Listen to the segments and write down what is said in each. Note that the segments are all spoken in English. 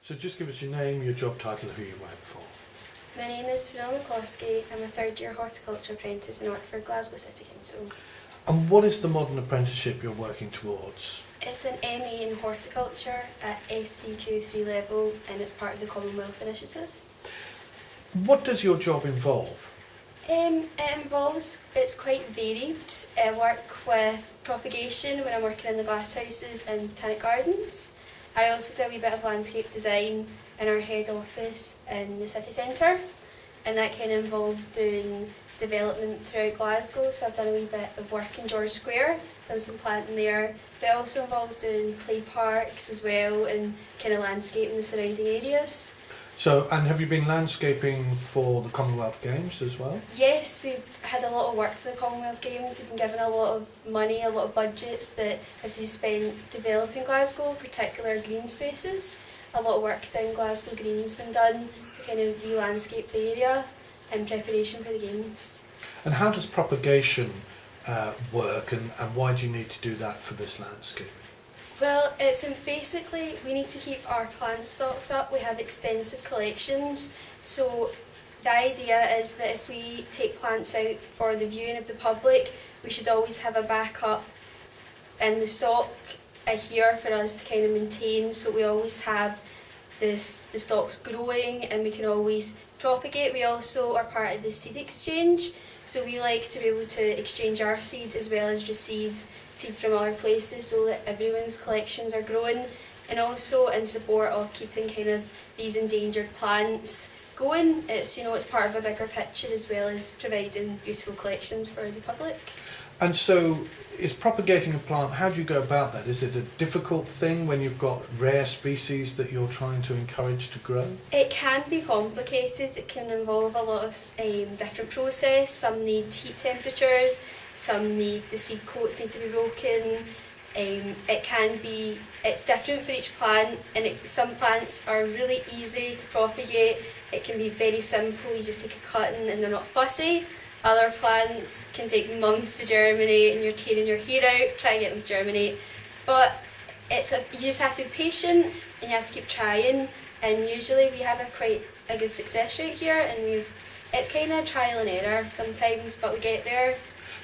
So just give us your name, your job title, who you work for. My name is Fiona McCloskey. I'm a third year horticulture apprentice and work for Glasgow City Council. And what is the modern apprenticeship you're working towards? It's an MA in horticulture at SVQ3 level and it's part of the Commonwealth Initiative. What does your job involve? It's quite varied. I work with propagation when I'm working in the glasshouses and botanic gardens. I also do a wee bit of landscape design in our head office in the city centre, and that kind of involves doing development throughout Glasgow. So I've done a wee bit of work in George Square, done some planting there, but it also involves doing play parks as well and kind of landscaping the surrounding areas. So, and have you been landscaping for the Commonwealth Games as well? Yes, we've had a lot of work for the Commonwealth Games. We've been given a lot of money, a lot of budgets that have to be spent developing Glasgow, particular green spaces. A lot of work down Glasgow Green's been done to kind of re-landscape the area in preparation for the Games. And how does propagation work, and why do you need to do that for this landscape? Well, it's basically we need to keep our plant stocks up. We have extensive collections, so the idea is that if we take plants out for the viewing of the public, we should always have a backup in the stock here for us to kind of maintain, so we always have the stocks growing and we can always propagate. We also are part of the seed exchange, so we like to be able to exchange our seed as well as receive seed from other places so that everyone's collections are growing, and also in support of keeping kind of these endangered plants going. It's it's part of a bigger picture as well as providing beautiful collections for the public. And so, is propagating a plant, how do you go about that? Is it a difficult thing when you've got rare species that you're trying to encourage to grow? It can be complicated. It can involve a lot of different process. Some need heat temperatures, some need the seed coats need to be broken. It's different for each plant, and some plants are really easy to propagate. It can be very simple, you just take a cutting and they're not fussy. Other plants can take months to germinate and you're tearing your hair out trying to get them to germinate. But you just have to be patient and you have to keep trying, and usually we have quite a good success rate here, and it's kind of trial and error sometimes, but we get there.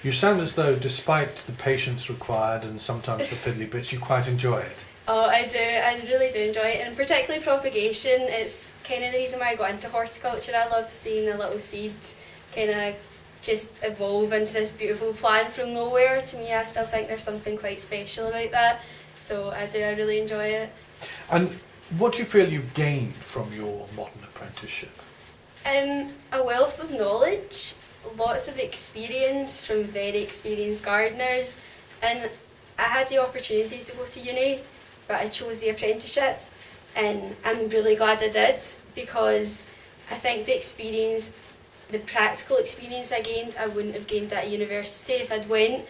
You sound as though, despite the patience required and sometimes the fiddly bits, you quite enjoy it. Oh, I do. I really do enjoy it, and particularly propagation. It's kind of the reason why I got into horticulture. I love seeing a little seed kind of just evolve into this beautiful plant from nowhere. To me, I still think there's something quite special about that. So I do. I really enjoy it. And what do you feel you've gained from your modern apprenticeship? A wealth of knowledge. Lots of experience from very experienced gardeners, and I had the opportunity to go to uni, but I chose the apprenticeship, and I'm really glad I did, because I think the practical experience I gained, I wouldn't have gained at university if I'd went,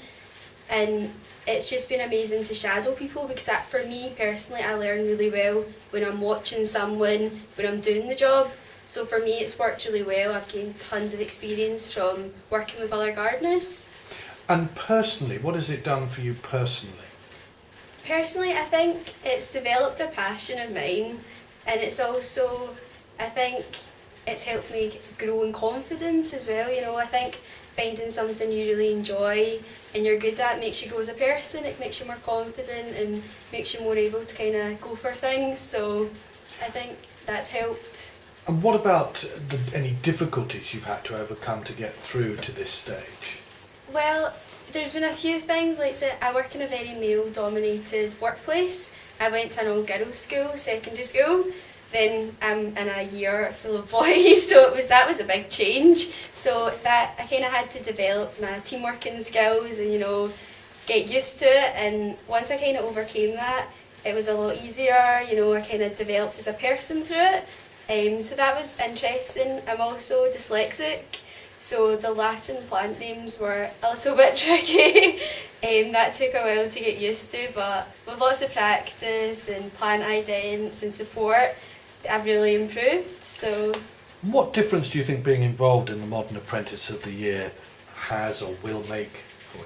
and it's just been amazing to shadow people, because for me personally, I learn really well when I'm watching someone, when I'm doing the job. So for me, it's worked really well. I've gained tons of experience from working with other gardeners. And personally, what has it done for you personally? Personally, I think it's developed a passion of mine, and it's also, I think, it's helped me grow in confidence as well. I think finding something you really enjoy and you're good at makes you grow as a person. It makes you more confident and makes you more able to kind of go for things. So I think that's helped. And what about any difficulties you've had to overcome to get through to this stage? Well, there's been a few things. Like I said, I work in a very male-dominated workplace. I went to an all-girls school, secondary school. Then I'm in a year full of boys, so that was a big change. So that I kind of had to develop my teamworking skills and get used to it. And once I kind of overcame that, it was a lot easier. I kind of developed as a person through it. So that was interesting. I'm also dyslexic, so the Latin plant names were a little bit tricky. That took a while to get used to, but with lots of practice and plant idents and support, I've really improved. So, what difference do you think being involved in the Modern Apprentice of the Year has or will make for you?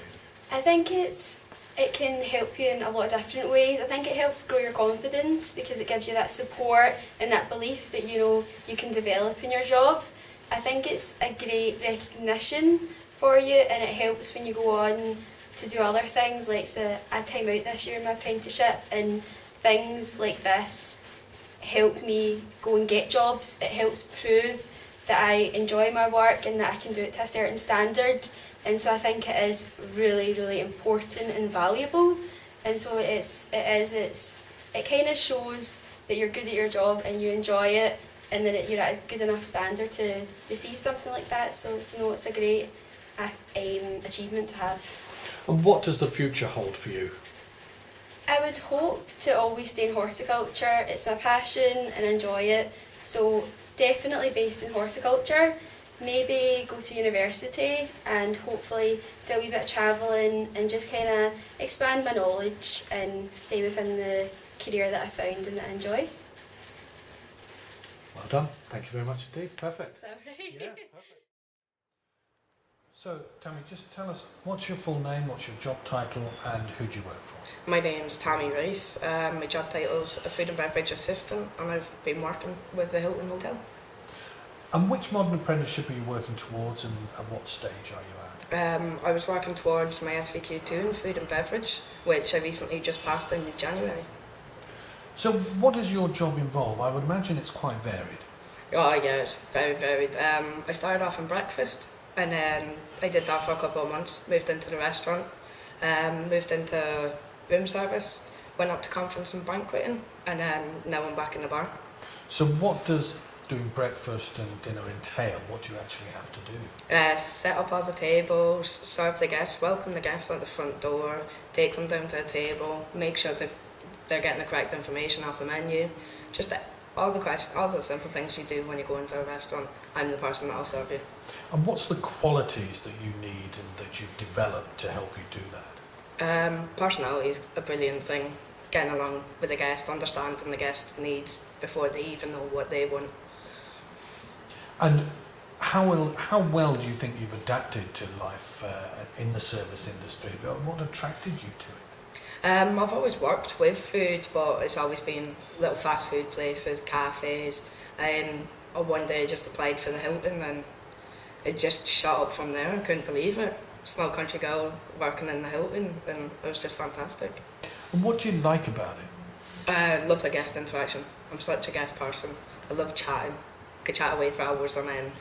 I think it's It can help you in a lot of different ways. I think it helps grow your confidence because it gives you that support and that belief that you know you can develop in your job. I think it's a great recognition for you, and it helps when you go on to do other things. Like, so I time out this year in my apprenticeship, and things like this help me go and get jobs. It helps prove that I enjoy my work and that I can do it to a certain standard. And so I think it is really, really important and valuable. And so it kind of shows that you're good at your job and you enjoy it, and that you're at a good enough standard to receive something like that. So it's a great achievement to have. And what does the future hold for you? I would hope to always stay in horticulture. It's my passion and I enjoy it. So definitely based in horticulture. Maybe go to university and hopefully do a wee bit of travelling and just kind of expand my knowledge and stay within the career that I found and that I enjoy. Well done. Thank you very much indeed. Perfect. Is that right? Yeah, perfect. So, Tammy, just tell us, what's your full name, what's your job title, and who do you work for? My name's Tammy Rice. My job title's a food and beverage assistant, and I've been working with the Hilton Hotel. And which modern apprenticeship are you working towards, and at what stage are you at? I was working towards my SVQ2 in food and beverage, which I recently just passed in January. So what does your job involve? I would imagine it's quite varied. Oh yeah, it's very varied. I started off in breakfast, and then I did that for a couple of months, moved into the restaurant, moved into room service, went up to conference and banqueting, and then now I'm back in the bar. So what does doing breakfast and dinner entail? What do you actually have to do? Set up all the tables, serve the guests, welcome the guests at the front door, take them down to the table, make sure they're getting the correct information off the menu. Just all the simple things you do when you go into a restaurant. I'm the person that'll serve you. And what's the qualities that you need and that you've developed to help you do that? Personality is a brilliant thing. Getting along with the guest, understanding the guest's needs before they even know what they want. And how well do you think you've adapted to life in the service industry? What attracted you to it? I've always worked with food, but it's always been little fast food places, cafes, and one day I just applied for the Hilton and it just shot up from there. I couldn't believe it. Small country girl working in the Hilton, and it was just fantastic. And what do you like about it? I love the guest interaction. I'm such a guest person. I love chatting. Could chat away for hours on end.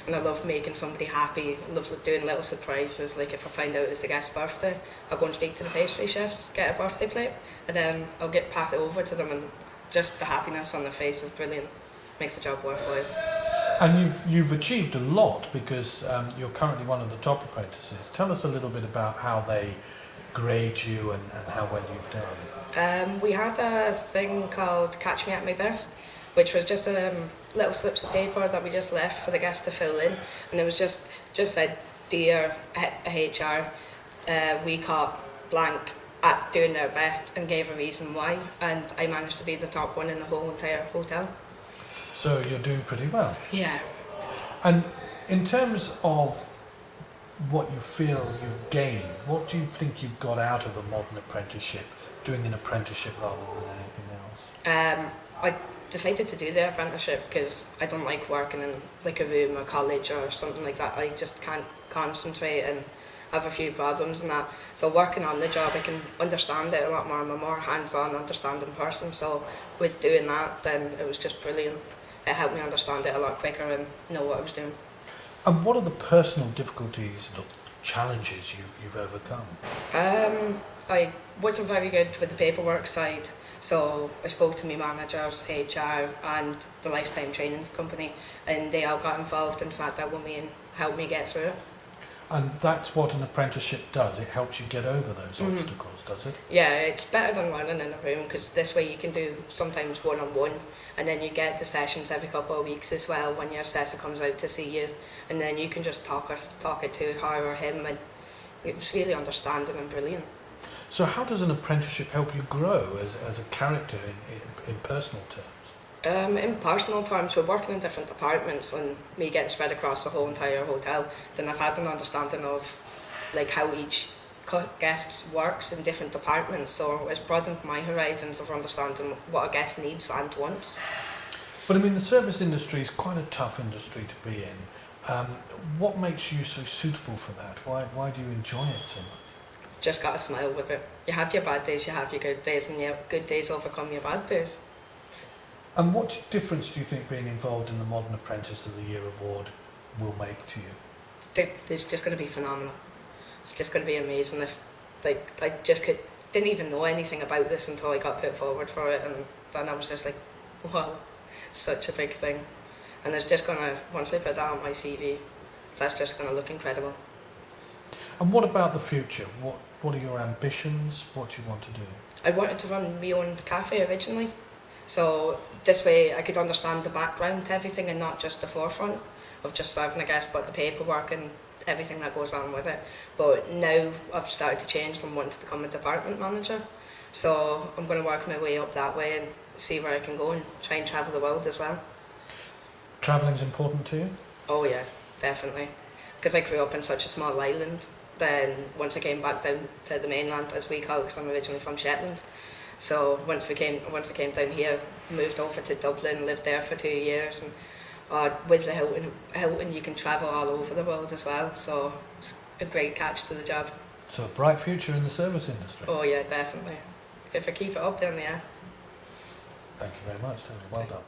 And I love making somebody happy. I love doing little surprises. Like if I find out it's a guest's birthday, I'll go and speak to the pastry chefs, get a birthday plate, and then I'll pass it over to them, and just the happiness on their face is brilliant. Makes the job worthwhile. And you've achieved a lot because you're currently one of the top apprentices. Tell us a little bit about how they grade you and how well you've done. We had a thing called Catch Me at My Best, which was just little slips of paper that we just left for the guests to fill in, and it was just said, "Dear HR, we caught blank at doing their best," and gave a reason why, and I managed to be the top one in the whole entire hotel. So you're doing pretty well. Yeah. And in terms of what you feel you've gained, what do you think you've got out of a modern apprenticeship, doing an apprenticeship rather than anything else? I decided to do the apprenticeship because I don't like working in like a room or college or something like that. I just can't concentrate and have a few problems and that. So working on the job, I can understand it a lot more. I'm a more hands-on, understanding person. So with doing that, then it was just brilliant. It helped me understand it a lot quicker and know what I was doing. And what are the personal difficulties, the challenges you've overcome? I wasn't very good with the paperwork side, so I spoke to my managers, HR and the Lifetime Training Company, and they all got involved and sat down with me and helped me get through it. And that's what an apprenticeship does, it helps you get over those obstacles, does it? Yeah, it's better than learning in a room because this way you can do sometimes one-on-one, and then you get the sessions every couple of weeks as well when your assessor comes out to see you, and then you can just talk it to her or him, and it was really understanding and brilliant. So how does an apprenticeship help you grow as a character in personal terms? In personal terms, we're working in different departments and me getting spread across the whole entire hotel, then I've had an understanding of like how each guests works in different departments, so it's broadened my horizons of understanding what a guest needs and wants. But I mean, the service industry is quite a tough industry to be in. What makes you so suitable for that? Why do you enjoy it so much? Just gotta smile with it. You have your bad days, you have your good days, and your good days overcome your bad days. And what difference do you think being involved in the Modern Apprentice of the Year award will make to you? It's just going to be phenomenal. It's just going to be amazing. If I didn't even know anything about this until I got put forward for it, and then I was just like, wow, such a big thing. And it's just going to, once I put that on my CV, that's just going to look incredible. And what about the future? What are your ambitions? What do you want to do? I wanted to run my own cafe originally, so this way I could understand the background to everything and not just the forefront of just serving a guest, but the paperwork and everything that goes on with it. But now I've started to change and want to become a department manager, so I'm going to work my way up that way and see where I can go and try and travel the world as well. Travelling's important to you? Oh yeah, definitely, because I grew up in such a small island. Then once I came back down to the mainland, as we call it, because I'm originally from Shetland. So once I came down here, moved over to Dublin, lived there for 2 years, and with the Hilton you can travel all over the world as well. So it's a great catch to the job. So a bright future in the service industry. Oh yeah, definitely. If I keep it up, then yeah. Thank you very much, Tony. Well done.